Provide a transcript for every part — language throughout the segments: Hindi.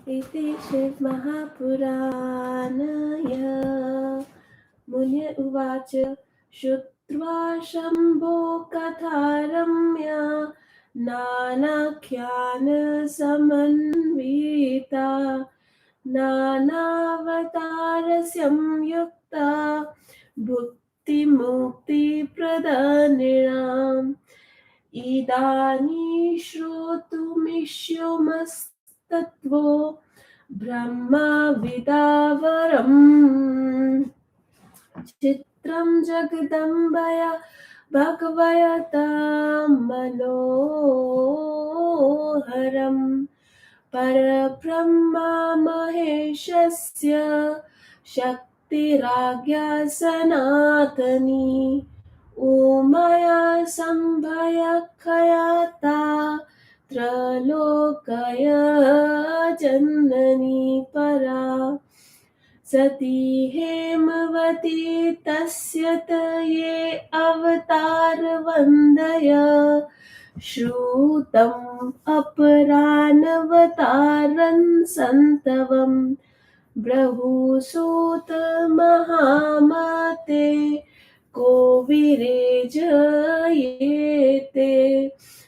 इति श्रीमहापुराणस्य मुने उवाच श्रुत्वा शम्भो कथारम्या नानाख्यान समन्विता नानावतार संयुक्ता भुक्तिमुक्तिप्रदानिनाम् इदानीं श्रोतुमिष्युमस्तत्त्वो ब्रह्मविदावरम् चित्रं जगदम्बया भगवता मनोहरम् परब्रह्मा महेशस्य शक्तिराज्ञा सनातनी उमया सम्भयखयाता त्रलोकय जननी परा सती हेमवती तस्य ये अवतार वन्दय श्रुतम् अपरानवतारन् सन्तवम् ब्रहुसूत महामते को विरेजयेते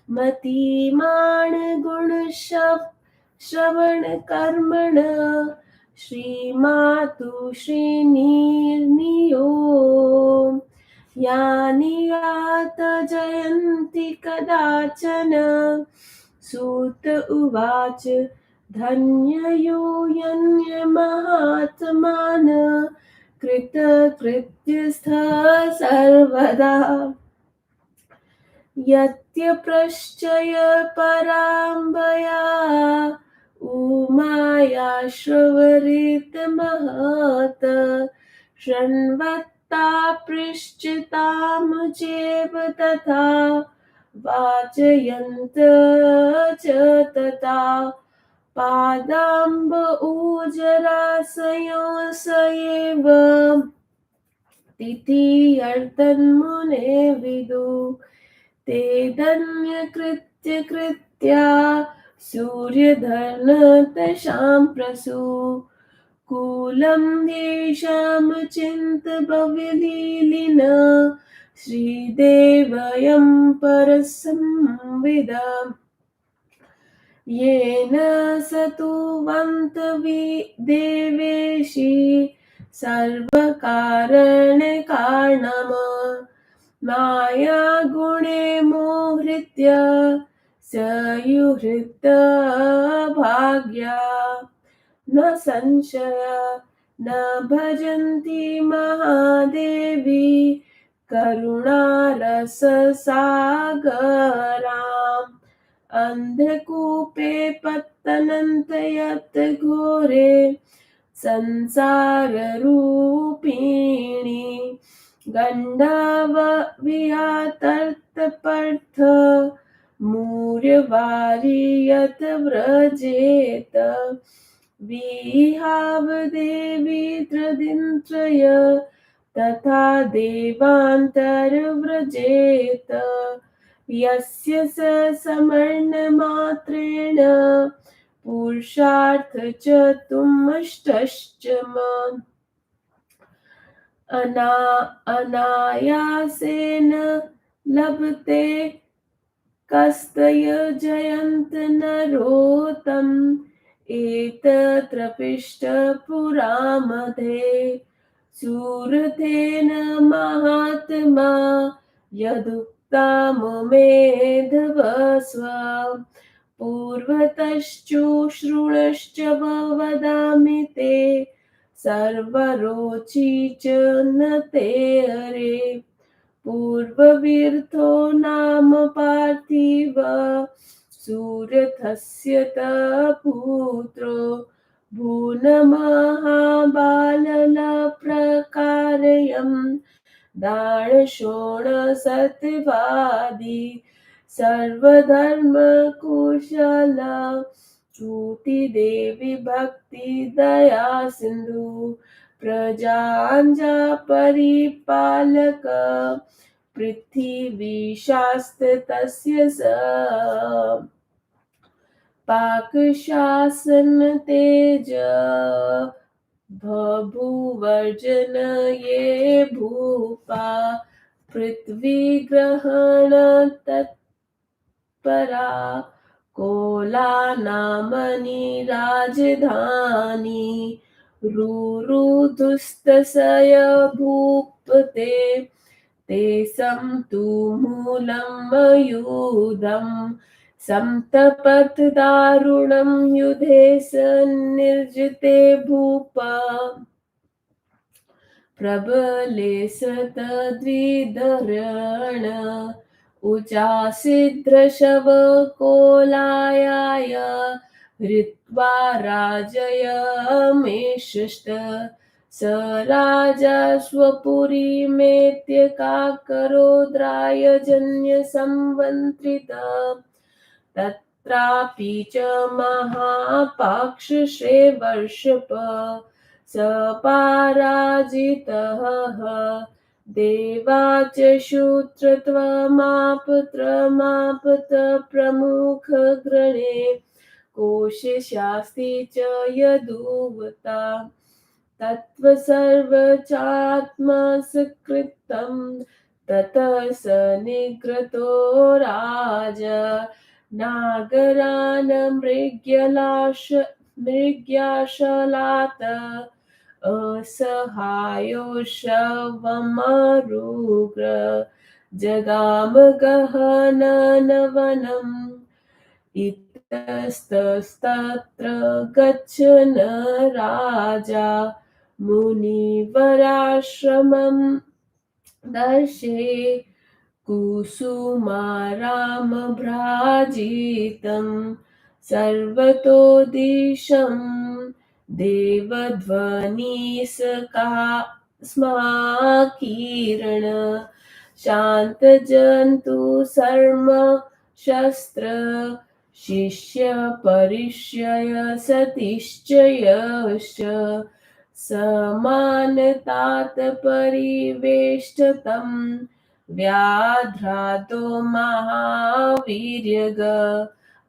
मतिमान् गुणश्रवण कर्मण श्रीमातु श्रीनिर्नियो यानि यात जयन्ति कदाचन सूत उवाच धन्ययो यन्यमहात्मान कृतकृत्यस्थ सर्वदा यत्यप्रश्चय पराम्बया उमाया श्रवरितमहत् शृण्वत्ता पृश्चताम चेव तथा वाचयन्त च तथा पादाम्ब ऊजरासयो स एव तिथियर्तन्मुने विदु ते धन्यकृत्य कृत्या सूर्यधर्मतशां प्रसु कूलं येषां चिन्तभवलीलिन श्रीदेवयं परसंविदा येन सतुवन्तवि देवेशी सर्वकारणकारणम् माया गुणे मोहृत्य सयुहृत भाग्या न संशय न भजन्ति महादेवी करुणारससागराम् अन्धकूपे पतनन्त यत् घोरे संसाररूपिणी गण्डवविहातर्तपर्थ मूर्यवारी यत् व्रजेत विहावदेवी त्रिदिन्त्रय तथा देवान्तर्व्रजेत यस्य स समर्णमात्रेण पुरुषार्थ च तुमष्टश्च अनायासेन लभते कस्तय जयन्त नरोत्तम एतत्र पृष्ठपुरामध्ये सुरथेन महात्मा यदुक्तामुमेधवस्व पूर्वतश्चुश्रुणश्च वदामि ते सर्वरोचि च न ते हरे पूर्ववीर्थो नाम पार्थिव सूरथस्य पुत्रो भूनमहाबाललप्रकारयम् दानशोणसत्वादी सर्वधर्मकुशल श्रुतिदेवी भक्तिदया सिन्धु प्रजाञ्जा परिपालक पृथिवीशास्त्र तस्य स पाकशासन तेज बभूवर्जन ये भूपा पृथ्वी ग्रहण तत्परा कोलानामनि राजधानी रुरुदुस्तसय भूपते ते संतु मूलं मयूदम् संतपत दारुणं युधे सन्निर्जिते भूप प्रबले सतद्विधरण उचासिद्रशव कोलायाय हृत्वा राजयमेषष्ट स राजा स्वपुरीमेत्य काकरोद्रायजन्यसंवन्त्रित तत्रापि च महापाक्षश्रेवर्षप स पराजितः देवा च शूद्रत्वमापत्रमापत प्रमुखग्रणे कोशशास्ति च यदुवता तत्त्वसर्वचात्मसकृतं ततः स निग्रतो राजा नागरान् मृग्याशलात् असहायोषवमरुग्र जगाम गहनवनम् इतस्ततत्र गच्छन् राजा मुनिवराश्रमं दर्शे कुसुमारामभ्राजितं सर्वतो दिशं देवध्वनिस्माकीर्ण शान्तजन्तु सर्म शस्त्र शिष्य परिचय सतिश्चयश्च समानतात परिवेष्टतं व्याध्रातो महावीर्यग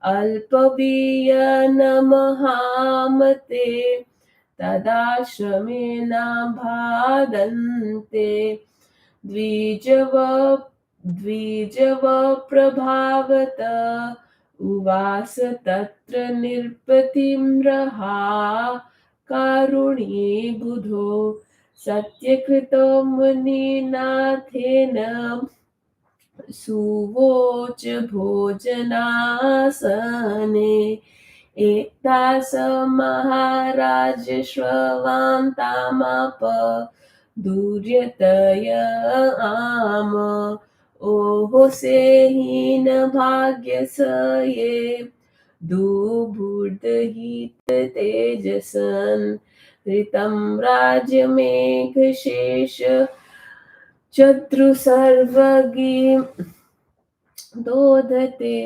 अल्पवीयनमहामते तदाश्रमेण भादन्ते द्विजवप्रभावत उवास तत्र नृपतिं रहा कारुणी बुधो सत्यकृतो मुनिनाथेन सुवोच भोजनासने एकदा स महाराज श्रवां तामाप दुर्यतय आम ओहो सेहीन भाग्य स ये दुर्बुद्धहित तेजसन् ऋतं राज्यमेघशेष चतुर्सर्वगी दोधते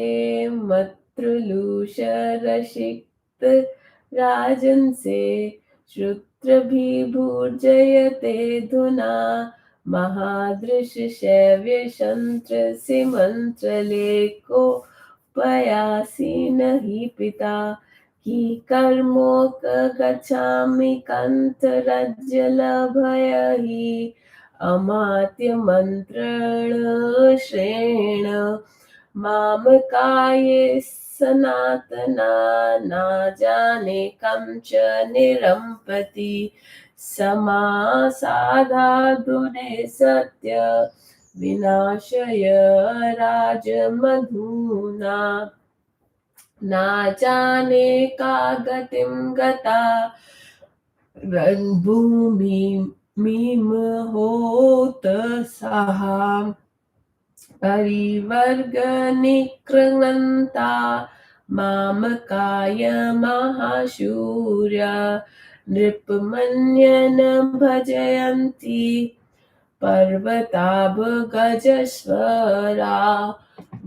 मत्रुलूषरसिक्त राजन्से श्रुत्रभिभुर्जयते धुना महादृशशैव्यशन्त्रसिमन्त्रलेको पयासि न हि पिता कि कर्मोक गच्छामि कन्तरज्जलभय हि अमात्यमन्त्रण मामकाये सनातना न जाने कं च निरम्पति समासादाधुने सत्य विनाशय राजमधुना न जाने का गतिं गता रणभूमिमिमहोत सहा परिवर्गनिकृणन्ता मामकाय महाशूर्या नृपमन्यन भजयन्ति पर्वताभ गजस्वरा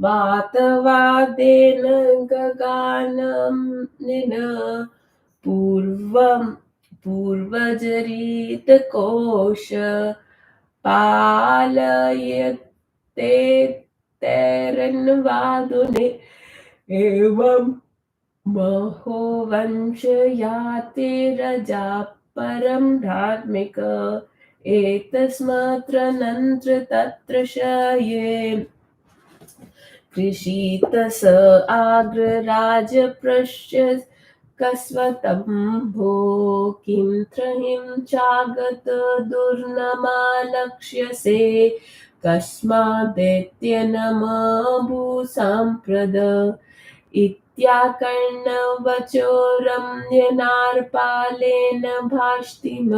वातवादेन गगानम्निन पूर्वजरितकोश पालयते तैरन्वादुने एवं महो वंशयाते रजा परं धार्मिक एतस्मत्र नन्त्र तत्र शये कृषीतस आग्रराजप्रश्य कस्वतं भो किं त्रयीं चागत दुर्नमालक्ष्यसे कस्मादेत्यनमभूसाम्प्रद इत्याकर्णवचो रम्यनार्पालेन भाष्टिम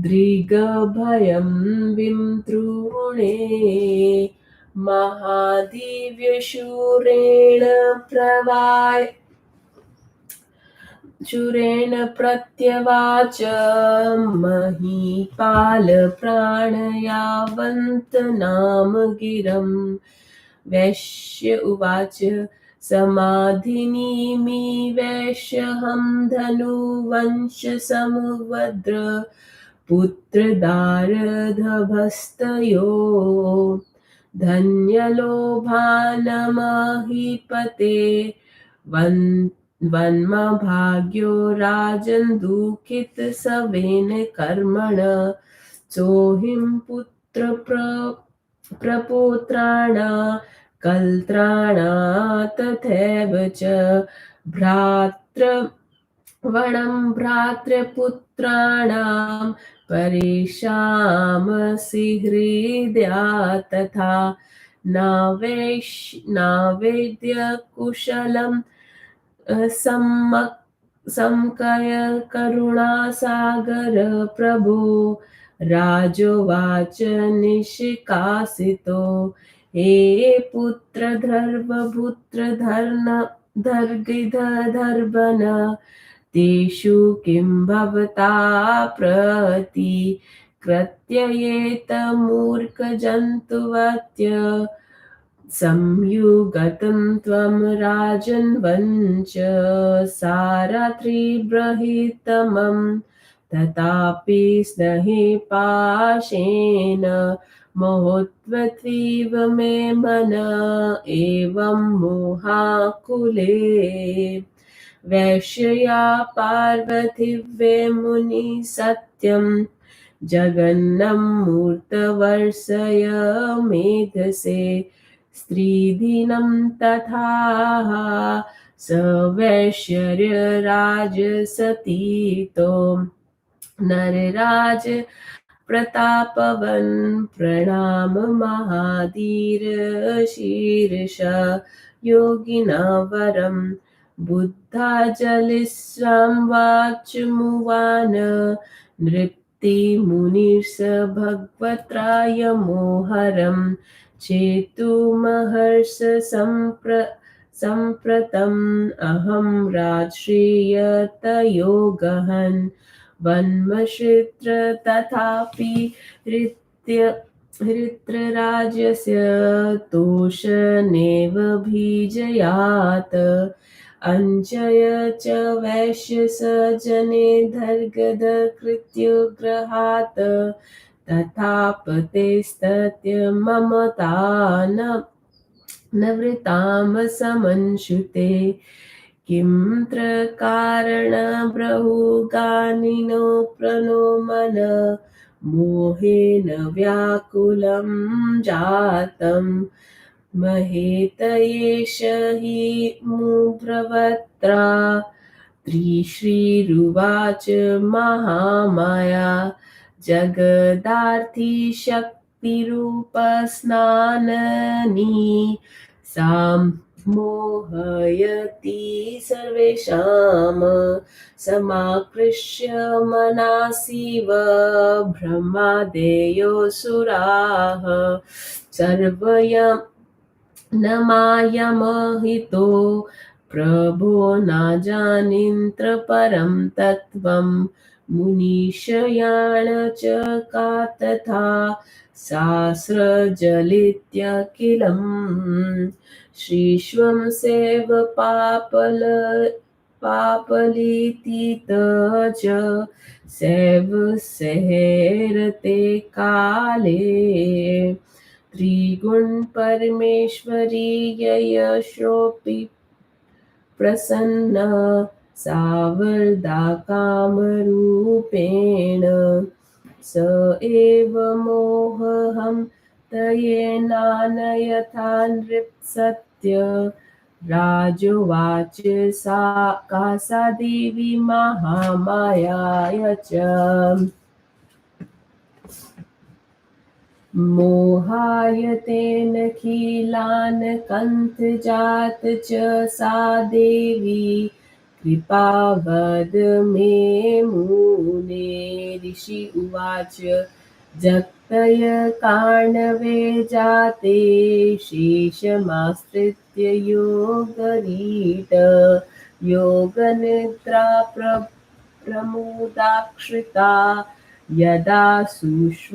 दृग्भयं विमृणे महादिव्यशूरेण शूरेण प्रत्यवाच महीपाल प्राणयावन्त नाम गिरं वैश्य उवाच समाधिनीमि वैश्यहं धनुवंशसमुवद्र पुत्रदारधभस्तयो धन्यलोभानमहीपते वन्मभाग्यो राजन् दुःखितसवेन कर्मण सोऽहिं प्रपुत्राणा कल्त्राणा तथैव च भ्रातृवणं भ्रातृपुत्राणां परेषामसि हृदया तथा नावेद्य कुशलं समकय करुणासागर प्रभो राजोवाच निष्कासितो हे पुत्रधर्मपुत्रधर्गिधर्भन तेषु किं भवता प्रतिकृत्ययेतमूर्खजन्तुवत्य संयुगतं त्वं राजन्वञ्च सारात्रिबृहितमं तथापि स्नेहे पाशेन मोहत्वत्वीव मे मन एवं मोहाकुले वैश्यया पार्वतीवे मुनि सत्यं जगन्नं मूर्तवर्षय मेधसे स्त्रीधीनं तथा स वैश्यर्यराजसतीतो नरराज प्रतापवन् प्रणाम महाधीर शीर्ष योगिना वरं बुद्धाजलिस्वां वाचमुवान नृप्तिमुनिर्स भगवत्रायमोहरं चेतुमहर्ष सम्प्रतम् अहं राजश्रियतयो गहन् वन्मश्रित्र तथापि हृत्रराजस्य तोषणेव बीजयात् अञ्जय च वैश्य स जने धर्गदकृत्युग्रहात् तथापतेस्तत्य ममता न वृतां समंशुते किं त्र कारणब्रहुगानिनो प्रणो मन मोहेन व्याकुलं जातं महेत एष हि मुब्रवत्रा त्रिश्रीरुवाच महामाया जगदार्थिशक्तिरूपस्नाननी सां मोहयति सर्वेषां समाकृष्य मनासीव ब्रह्मादेयोऽसुराः सर्वयं न मायमहितो प्रभो न जानीन्त्र परं तत्त्वं मुनिशयाण च का तथा सास्रजलित्यखिलम् श्रीष्वं सेव पापलितीत च सैव सेहरते काले त्रिगुण परमेश्वरी यशोऽपि प्रसन्न सावरदा कामरूपेण स एव मोहहं तयेनानयथा नृप्सत्य राजोवाच सा का सा देवी महामायाय च मोहायतेन खिलान् कन्थजात च सा देवी कृपावद मे मुने ऋषि उवाच जक्तय कार्णवे जाते शेषमाश्रित्य योगरीट योगनिद्रा प्रमुदाक्षिता यदा सुष्वावकेशव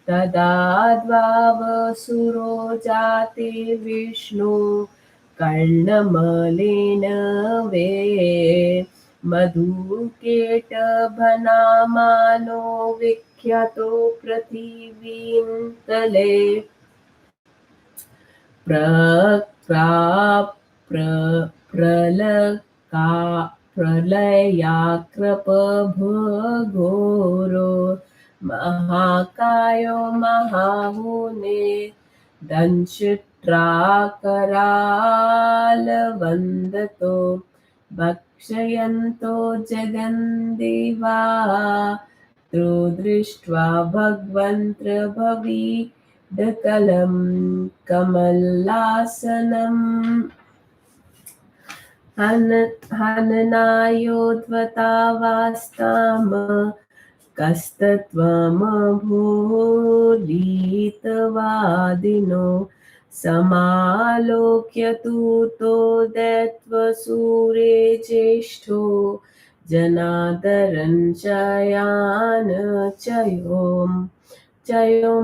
तदा द्वावसुरो जाते विष्णु कर्णमलेन वे मधुकेटभनामानो विख्यातो पृथिवीं तले प्रलयाक्रपभघोरो महाकायो महामुने दंष्ट्राकरालवन्दतो भक्षयन्तो जगन्दिवा तो दृष्ट्वा भगवन्त्रभवीडकलं कमलासनम् हननायोद्वतावास्ताम कस्तत्त्वमभूलितवादिनो समालोक्य तूतो दैत्वसूरे ज्येष्ठो जनादरं चयों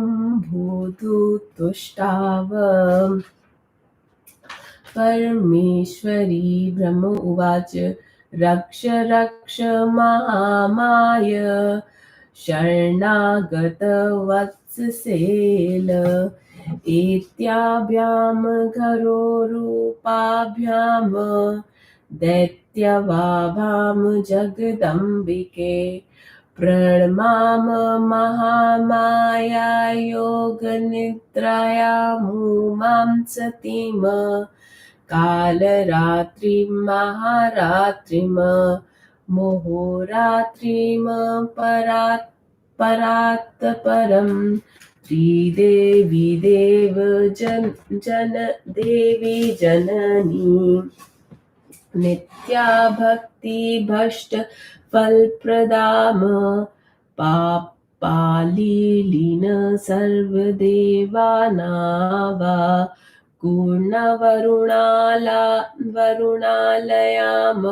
भूतुष्टाव परमेश्वरी ब्रह्म उवाच रक्ष रक्ष महामाय शरणागतवत्ससेल एत्याभ्यां घोररूपाभ्यां दैत्यवाभां जगदम्बिके प्रणमाम महामाया योगनिद्राया मुमां सतीम कालरात्रिं महारात्रिं मुहोरात्रिं परात् परं श्रीदेवी देवी जननी नित्या भक्तिभष्ट फलप्रदाम पापालीलीन सर्वदेवानावा वरुणालयाम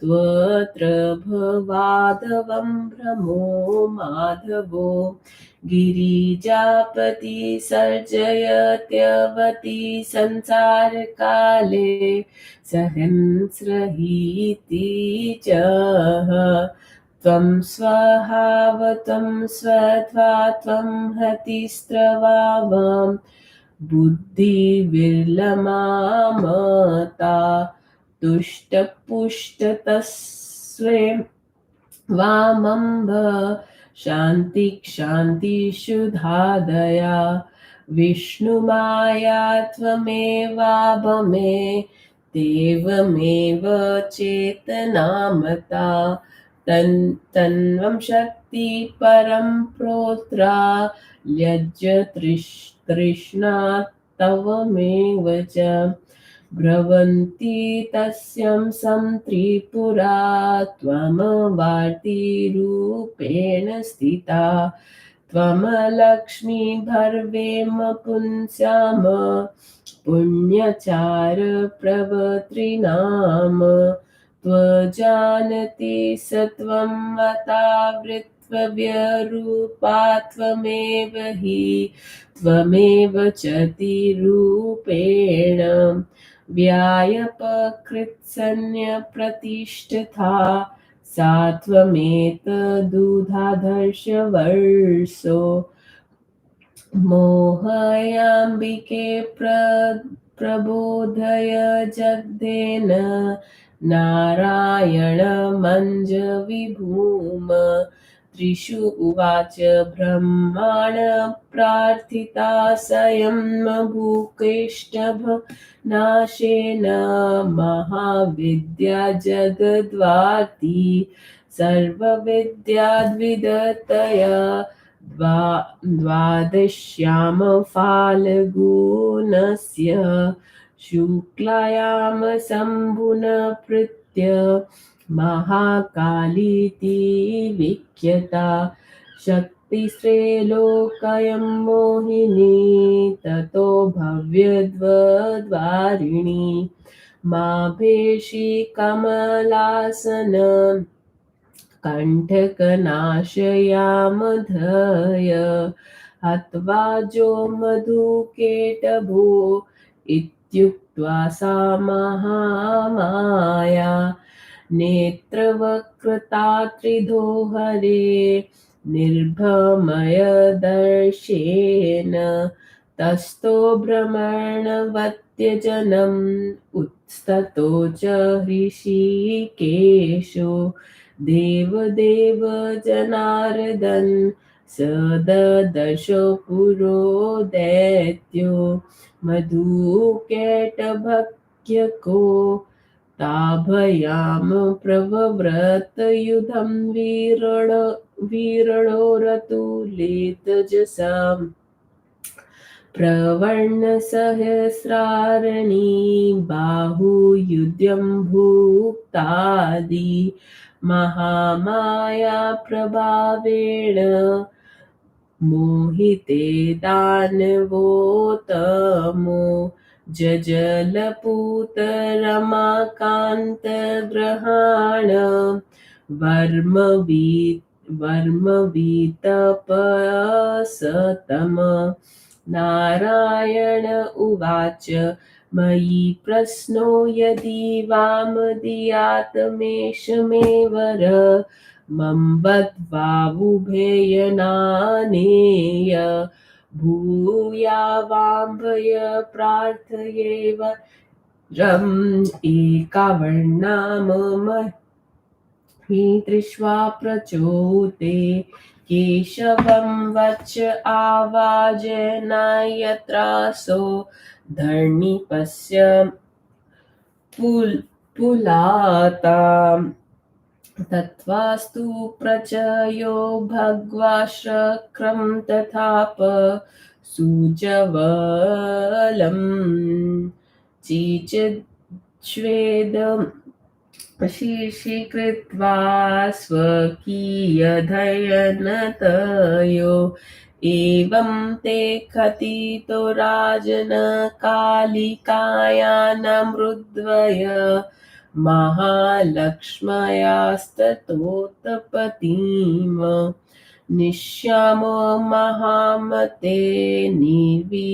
त्वत्र भवाधवं भ्रमो माधवो गिरिजापति सर्जयत्यवति संसारकाले सहस्रहीति च त्वं स्वहावतं स्वध्वा त्वं हतिस्रवावम् बुद्धिविर्लमामता तुष्टपुष्टतस्वे वामम्भ शान्तिक्षान्तिशुधादया विष्णुमाया त्वमेवाभमे देवमेव चेतनामता तन्वं शक्ति परं प्रोत्रा ल्यज्ज तृष्णा तवमेव च ब्रवन्ति तस्यां त्रिपुरा त्वमवार्तिरूपेण स्थिता त्वमलक्ष्मीर्भवेम पुंस्याम पुण्यचार प्रवर्तिनाम त्वजानति सत्वं वतावृत्व्यरूपा त्वमेव हि त्वमेव च तिरूपेण व्यायपकृत्सन्न्यप्रतिष्ठिता सा त्वमेतदुधाधर्षवर्षो मोहयाम्बिके प्रबोधय जगदेन नारायणमञ्जविभूम त्रिषु उवाच ब्रह्माण प्रार्थिता स्वयं भूकेष्टभ नाशेन महाविद्या जगद्वार्ती सर्वविद्याद्विदतया द्वादश्याम फाल्गुनस्य शुक्लायां शम्भुनप्रीत्य महाकालीति विख्याता शक्तिश्रेलोकयं मोहिनी ततो भव्यद्वद्वारिणी माभेषि कमलासन कण्टकनाशयामधय हत्वा जो मधुकेटभो इत्युक्त्वा सा महामाया नेत्रवक्रता त्रिधो हरे निर्भमयदर्शेन तस्थो भ्रमणवत्यजनम् उत्स्ततो च ऋषिकेशो देवदेव जनार्दन स ददर्शो पुरो दैत्यो मधुकैटभक्यको ताभयाम प्रवव्रत युधं वीरणोरतुलितजसाम् प्रवर्णसहस्रारणि बाहुयुध्यं भुक्तादि महामाया प्रभावेण मोहिते दानवोत्तमो जजलपूतरमाकान्तग्रहाण वर्मवीतपसतम नारायण उवाच मयि प्रश्नो यदि वामदीयात् मेष वर मम वद्वावुभेयनानेय भूयावाम्भय प्रार्थयेव रम् एकावर्णाम दृष्ट्वा प्रचोते केशवं वच आवाजनायत्रासो धरणीपस्य पुलाताम् तत्त्वास्तु प्रचयो भग्वाश्रक्रं तथाप सुजवलं चीचिच्छ्वेदम् शीर्षीकृत्वा स्वकीयधयनतयो एवं ते कथितो राजन कालिकायानमृद्वय महालक्ष्म्यास्ततोत्पत्तिम् निश्यामो महामते निर्विककारापि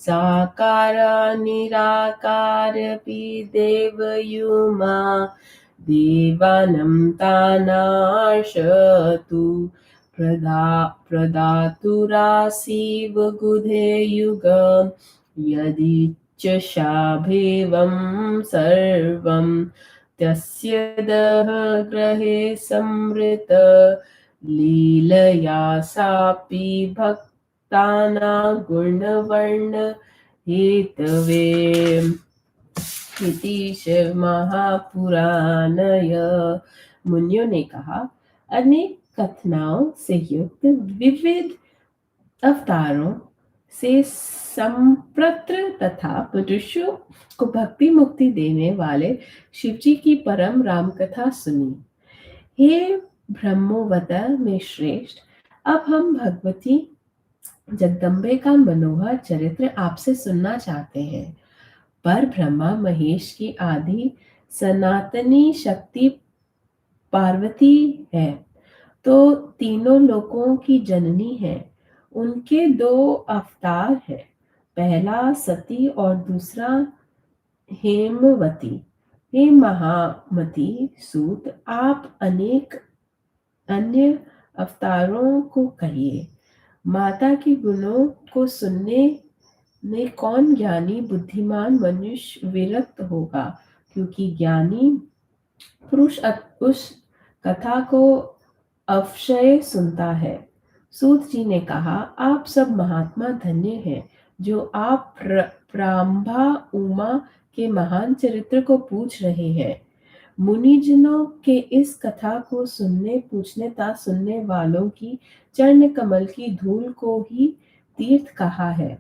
साकार निराकारपि देवयुमा देवानं तानार्षतु प्रदातुरासीव गुधे युगं यदिच्छाभेवं सर्वं तस्य दहग्रहे संवृत लीलया सापि भक्ताना गुणवर्ण हेतवे इति शिव महापुराणय। मुनियों ने कहा, अनेक कथनाओं से युक्त विविध अवतारों से संप्रत्र तथा पुरुषों को भक्ति मुक्ति देने वाले शिवजी की परम राम कथा सुनी। हे ब्रह्मोवता में श्रेष्ठ, अब हम भगवती जगदम्बे का मनोहर चरित्र आपसे सुनना चाहते हैं। पर ब्रह्मा महेश की आदि सनातनी शक्ति पार्वती है, तो तीनों लोकों की जननी है। उनके दो अवतार हैं, पहला सती और दूसरा हेमवती। हे महामती सूत, आप अनेक अन्य अवतारों को कहिए। माता के गुणों को सुनने में कौन ज्ञानी बुद्धिमान मनुष्य विरक्त होगा, क्योंकि ज्ञानी पुरुष उस कथा को अवश्य सुनता है। सूत जी ने कहा, आप सब महात्मा धन्य हैं जो आप प्रारंभा उमा के महान चरित्र को पूछ रहे हैं। मुनिजनों के इस कथा को सुनने पूछने ता सुनने वालों की चरण कमल की धूल को ही तीर्थ कहा है।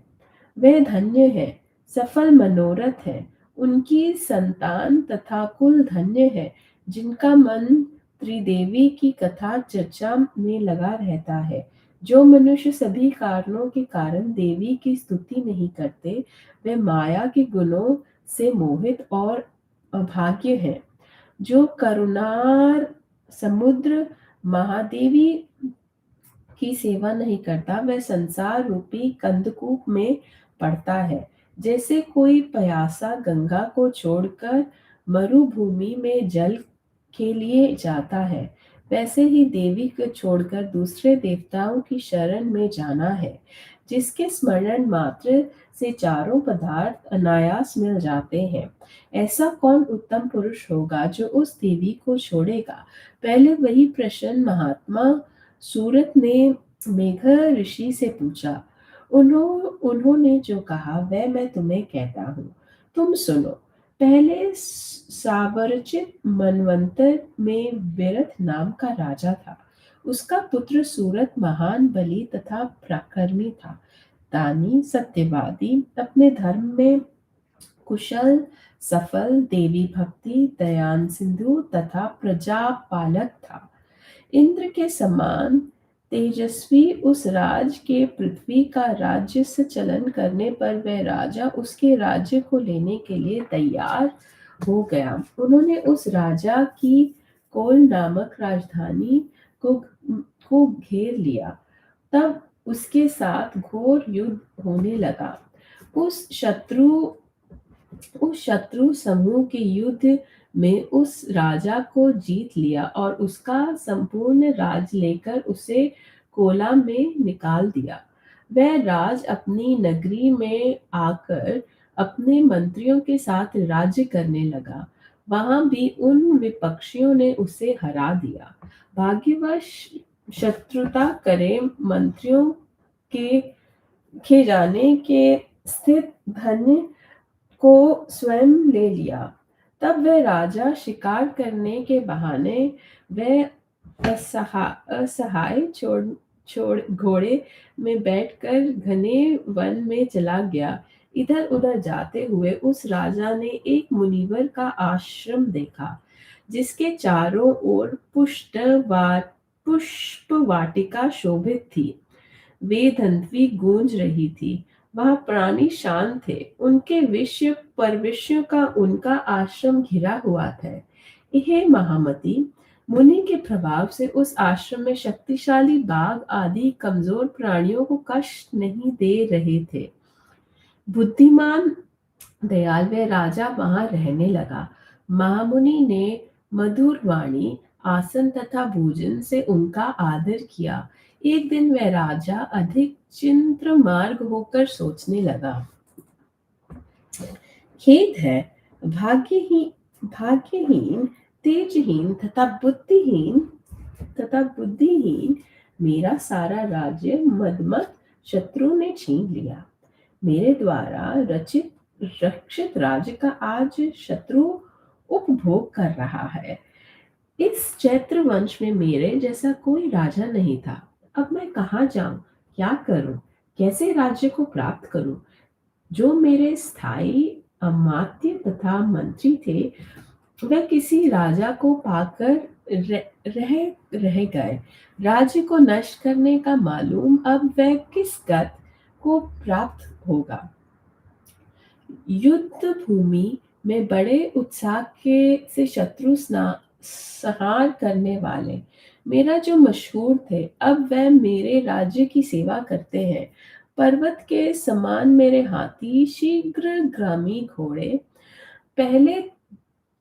वे धन्य है, सफल मनोरथ है, उनकी संतान तथा कुल धन्य है, जिनका मन त्रिदेवी की कथा चर्चा में लगा रहता है। जो मनुष्य सभी कारणों के कारण देवी की स्तुति नहीं करते, वे माया के गुणों से मोहित और अभाग्य हैं। जो करुणार समुद्र महादेवी की सेवा नहीं करता, वह संसार रूपी कंदकूप में पड़ता है। जैसे कोई प्यासा गंगा को छोड़कर मरुभूमि में जल के लिए जाता है, वैसे ही देवी को छोड़कर दूसरे देवताओं की शरण में जाना है। जिसके स्मरण मात्र से चारों पदार्थ अनायास मिल जाते हैं, ऐसा कौन उत्तम पुरुष होगा जो उस देवी को छोड़ेगा। पहले वही प्रश्न महात्मा सूरत ने मेघ ऋषि से पूछा। उन्होंने जो कहा वह मैं तुम्हें कहता हूँ, तुम सुनो। पहले सावरचित मनवंतर में विरथ नाम का राजा था। उसका पुत्र सूरत महान बली तथा पराक्रमी था। दानी, सत्यवादी, अपने धर्म में कुशल, सफल, देवी भक्ति, दयान सिंधु तथा प्रजापालक था। इंद्र के समान तेजस्वी उस राज के पृथ्वी का राज्य से चलन करने पर वह राजा उसके राज्य को लेने के लिए तैयार हो गया। उन्होंने उस राजा की कोल नामक राजधानी को को घेर लिया। तब उसके साथ घोर युद्ध होने लगा। उस शत्रु उस शत्रु समूह के युद्ध में उस राजा को जीत लिया और उसका संपूर्ण राज लेकर उसे कोला में निकाल दिया। वह राज अपनी नगरी में आकर अपने मंत्रियों के साथ राज्य करने लगा। वहां भी उन विपक्षियों ने उसे हरा दिया। भाग्यवश शत्रुता करे मंत्रियों के खिजाने के स्थित धन्य को स्वयं ले लिया। तब वह राजा शिकार करने के बहाने वह असहाय छोड़ छोड़ घोड़े में बैठकर घने वन में चला गया। इधर उधर जाते हुए उस राजा ने एक मुनिवर का आश्रम देखा, जिसके चारों ओर पुष्प वाटिका शोभित थी। वेदंतवी गूंज रही थी। वह प्राणी शांत थे। उनके विषय परविषयों का उनका आश्रम घिरा हुआ था। हे महामती, मुनि के प्रभाव से उस आश्रम में शक्तिशाली बाघ आदि कमजोर प्राणियों को कष्ट नहीं दे रहे थे। बुद्धिमान दयाल व राजा वहां रहने लगा। महामुनि ने मधुर वाणी, आसन तथा भोजन से उनका आदर किया। एक दिन वह राजा अधिक चिंत्र मार्ग होकर सोचने लगा। खेद है, भाग्यहीन, तेजहीन तथा बुद्धिहीन मेरा सारा राज्य मदमत शत्रु ने छीन लिया। मेरे द्वारा रक्षित राज्य का आज शत्रु उपभोग कर रहा है। इस चैत्र वंश में मेरे जैसा कोई राजा नहीं था। अब मैं कहाँ जाऊं, क्या करूं, कैसे राज्य को प्राप्त करूं। जो मेरे स्थायी अमात्य तथा मंत्री थे, वह किसी राजा को पाकर रह गए। राज्य को नष्ट करने का मालूम अब वह किस गत को प्राप्त होगा। युद्ध भूमि में बड़े उत्साह के से शत्रु संहार करने वाले मेरा जो मशहूर थे, अब वह मेरे राज्य की सेवा करते हैं। पर्वत के समान मेरे हाथी, शीघ्रगामी घोड़े, पहले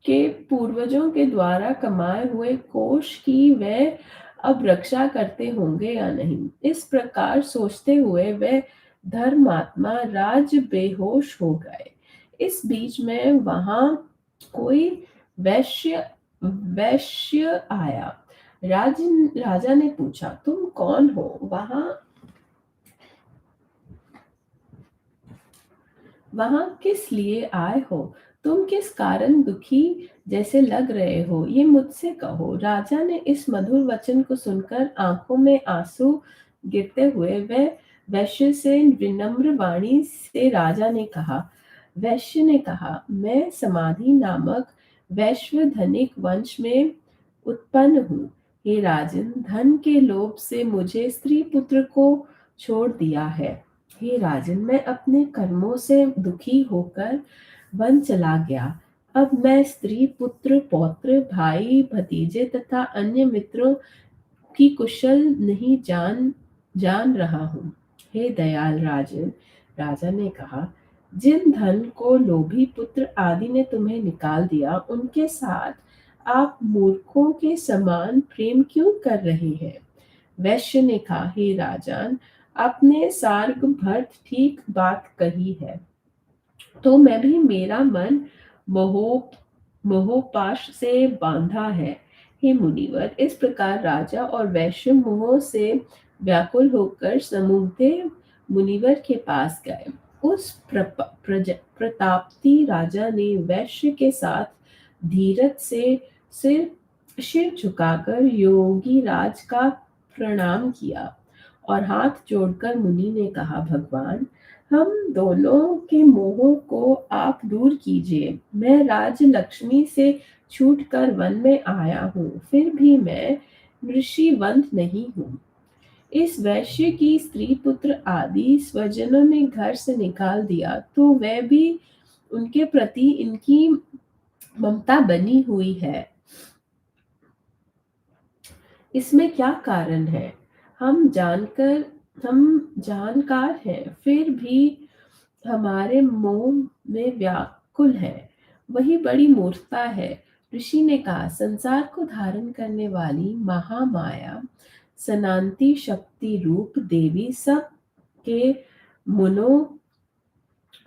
के पूर्वजों के द्वारा कमाए हुए कोष की वह अब रक्षा करते होंगे या नहीं। इस प्रकार सोचते हुए वह धर्मात्मा राज बेहोश हो गए। इस बीच में वहां कोई वैश्य वैश्य आया। राजा ने पूछा, तुम कौन हो? वहां किस लिए आए हो? तुम किस कारण दुखी जैसे लग रहे हो, ये मुझसे कहो। राजा ने इस मधुर वचन को सुनकर आंखों में आंसू गिरते हुए वह वैश्य से विनम्र वाणी से राजा ने कहा वैश्य ने कहा, मैं समाधि नामक वैश्व धनिक वंश में उत्पन्न हूँ। हे राजन, धन के लोभ से मुझे स्त्री पुत्र को छोड़ दिया है। हे राजन, मैं अपने कर्मों से दुखी होकर वन चला गया। अब मैं स्त्री पुत्र पौत्र भाई भतीजे तथा अन्य मित्रों की कुशल नहीं जान जान रहा हूँ। हे दयाल राजन, राजा ने कहा, जिन धन को लोभी पुत्र आदि ने तुम्हें निकाल दिया, उनके साथ आप मूर्खों के समान प्रेम क्यों कर रहे हैं? वैश्य ने कहा, हे राजन, आपने सार्ग भर ठीक बात कही है। तो मैं भी, मेरा मन मोह मोहपाश से बांधा है। हे मुनिवर, इस प्रकार राजा और वैश्य मोह से व्याकुल होकर समुद्र मुनिवर के पास गए। उस प्रतापती राजा ने वैश्य के साथ धीरज से सिर सिर झुकाकर योगी राज का प्रणाम किया और हाथ जोड़कर मुनि ने कहा, भगवान, हम दोनों के मोह को आप दूर कीजिए। मैं राज लक्ष्मी से छूटकर वन में आया हूँ, फिर भी मैं ऋषिवंत नहीं हूँ। इस वैश्य की स्त्री पुत्र आदि स्वजनों ने घर से निकाल दिया, तो वह भी उनके प्रति इनकी ममता बनी हुई है। इसमें क्या कारण है? हम जानकर हम जानकार हैं, फिर भी हमारे मोह में व्याकुल है। वही बड़ी मूर्खता है। ऋषि ने कहा, संसार को धारण करने वाली महामाया सनांती शक्ति रूप देवी सब के मनों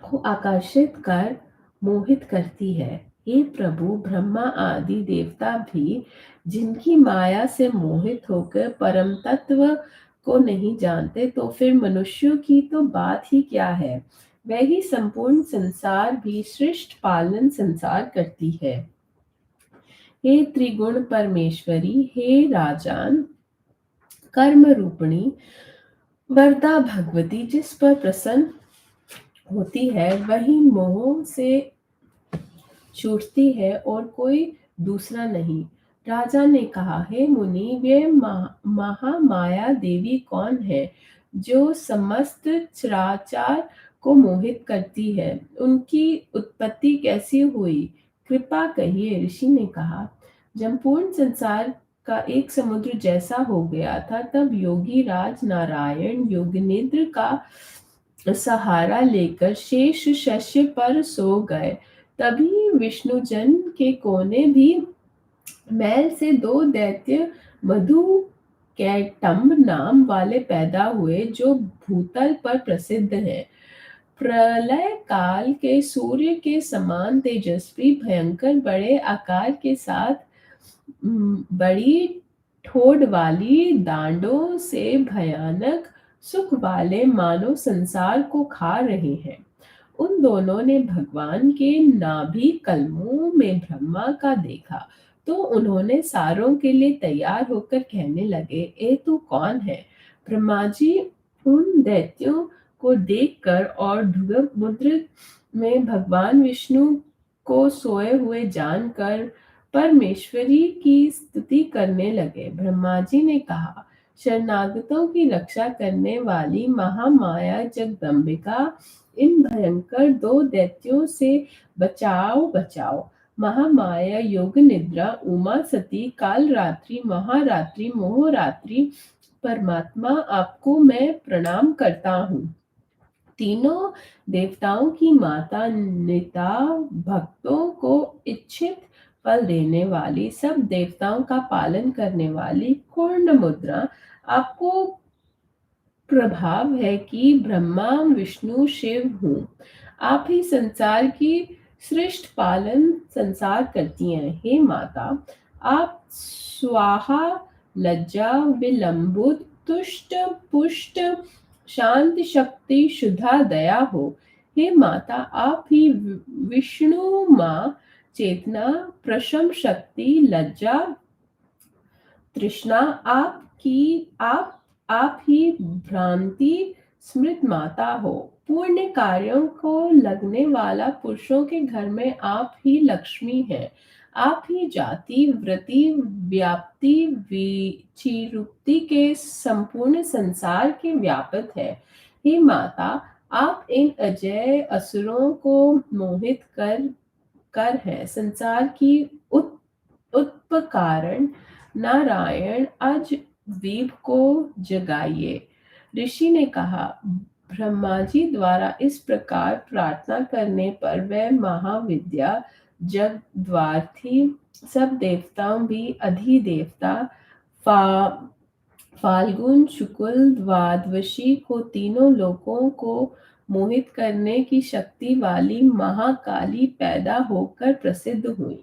को आकर्षित कर मोहित करती है। हे प्रभु, ब्रह्मा आदि देवता भी जिनकी माया से मोहित होकर परम तत्व को नहीं जानते, तो फिर मनुष्यों की तो बात ही क्या है। वही संपूर्ण संसार भी सृष्ट पालन संसार करती है। हे त्रिगुण परमेश्वरी, हे राजान, कर्म रूपिणी वरदा भगवती, जिस पर प्रसन्न होती है वही मोह से छूटती है और कोई दूसरा नहीं। राजा ने कहा, हे मुनि, वे महामाया देवी कौन है जो समस्त चराचर को मोहित करती है? उनकी उत्पत्ति कैसी हुई, कृपा कहिए। ऋषि ने कहा, जब पूर्ण संसार का एक समुद्र जैसा हो गया था, तब योगी राज नारायण योगनिद्र का सहारा लेकर शेष शस्य पर सो गए। तभी विष्णुजन के कोने भी मैल से दो दैत्य मधु कैटम्ब नाम वाले पैदा हुए, जो भूतल पर प्रसिद्ध हैं। प्रलय काल के सूर्य के समान तेजस्वी, भयंकर, बड़े आकार के साथ बड़ी ठोड़ वाली दांडों से भयानक सुख वाले मानो संसार को खा रहे हैं। उन दोनों ने भगवान के नाभि कलमों में ब्रह्मा का देखा, तो उन्होंने सारों के लिए तैयार होकर कहने लगे, ए तू कौन है? ब्रह्मा जी उन दैत्यों को देखकर और ध्रुव मुद्र में भगवान विष्णु को सोए हुए जानकर परमेश्वरी की स्तुति करने लगे। ब्रह्मा जी ने कहा, शरणागतों की रक्षा करने वाली महामाया जगदम्बिका, इन भयंकर दो दैत्यों से बचाओ बचाओ। महामाया, योग निद्रा, उमा सती, काल रात्रि, महारात्रि, मोहरात्रि, परमात्मा, आपको मैं प्रणाम करता हूँ। तीनों देवताओं की माता निता भक्तों को इच्छित फल देने वाली, सब देवताओं का पालन करने वाली पूर्ण मुद्रा आपको प्रभाव है कि ब्रह्मा विष्णु शिव हूँ। आप ही संसार की सृष्ट पालन संसार करती हैं। हे माता, आप स्वाहा लज्जा विलंबुत तुष्ट पुष्ट शांत शक्ति शुद्धा दया हो। हे माता, आप ही विष्णु माँ चेतना प्रशम शक्ति लज्जा तृष्णा आप ही भ्रांति स्मृत माता हो। पुण्य कार्यों को लगने वाला पुरुषों के घर में आप ही लक्ष्मी हैं। आप ही जाति वृत्ति व्याप्ति विचिरुक्ति के संपूर्ण संसार के व्यापक है। हे माता, आप इन अजय असुरों को मोहित कर है संसार की उत्पकारण नारायण आज द्वीप को जगाइए। ऋषि ने कहा, ब्रह्मा जी द्वारा इस प्रकार प्रार्थना करने पर वह महाविद्या जग द्वार थी। सब देवताओं भी अधिदेवता फाल्गुन शुक्ल द्वादशी को तीनों लोकों को मोहित करने की शक्ति वाली महाकाली पैदा होकर प्रसिद्ध हुई।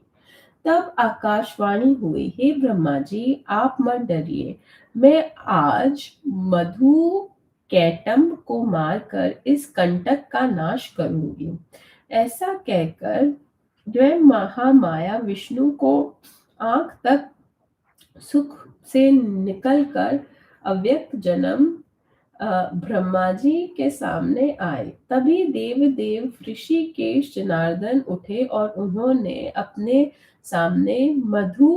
तब आकाशवाणी हुई, हे ब्रह्मा जी, आप मत डरिए। मैं आज मधु कैटम्ब को मारकर इस कंटक का नाश करूंगी। ऐसा कहकर वह महामाया विष्णु को आंख तक सुख से निकलकर अव्यक्त जन्म ब्रह्मा जी के सामने आए। तभी देव ऋषिकेश जनार्दन उठे और उन्होंने अपने सामने मधु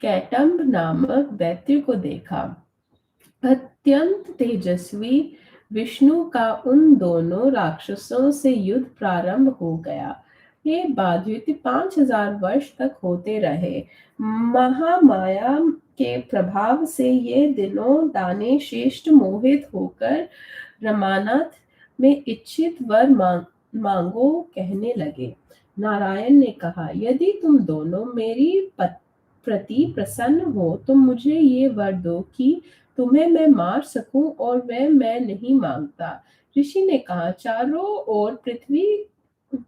कैटम्ब नामक दैत्य को देखा। अत्यंत तेजस्वी विष्णु का उन दोनों राक्षसों से युद्ध प्रारंभ हो गया। ये बातचीत 5000 वर्ष तक होते रहे। महामाया के प्रभाव से ये दिनों दाने श्रेष्ठ मोहित होकर रमानाथ में इच्छित वर मांगो कहने लगे। नारायण ने कहा, यदि तुम दोनों मेरी प्रति प्रसन्न हो तो मुझे ये वर दो कि तुम्हें मैं मार सकूं, और वह मैं नहीं मांगता। ऋषि ने कहा, चारों ओर पृथ्वी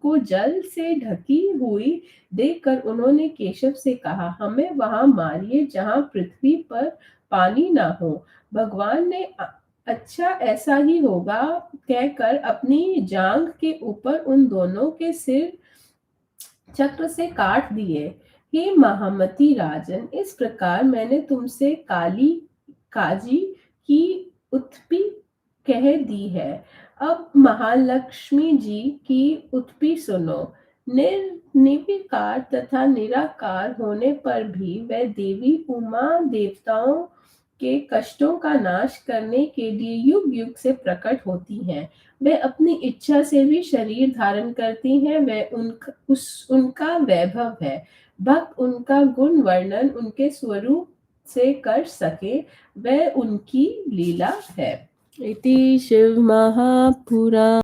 को जल से ढकी हुई देखकर उन्होंने केशव से कहा, हमें वहां मारिए जहां पृथ्वी पर पानी ना हो। भगवान ने अच्छा ऐसा ही होगा कहकर अपनी जांघ के ऊपर उन दोनों के सिर चक्र से काट दिए। हे महामती राजन, इस प्रकार मैंने तुमसे काजी की उत्पत्ति कह दी है। अब महालक्ष्मी जी की उत्पत्ति सुनो। निर्विकार तथा निराकार होने पर भी वह देवी उमा देवताओं के कष्टों का नाश करने के लिए युग युग से प्रकट होती हैं। वे अपनी इच्छा से भी शरीर धारण करती हैं। वह उनका वैभव है। भक्त उनका गुण वर्णन उनके स्वरूप से कर सके, वह उनकी लीला है। इति शिव महापुराण।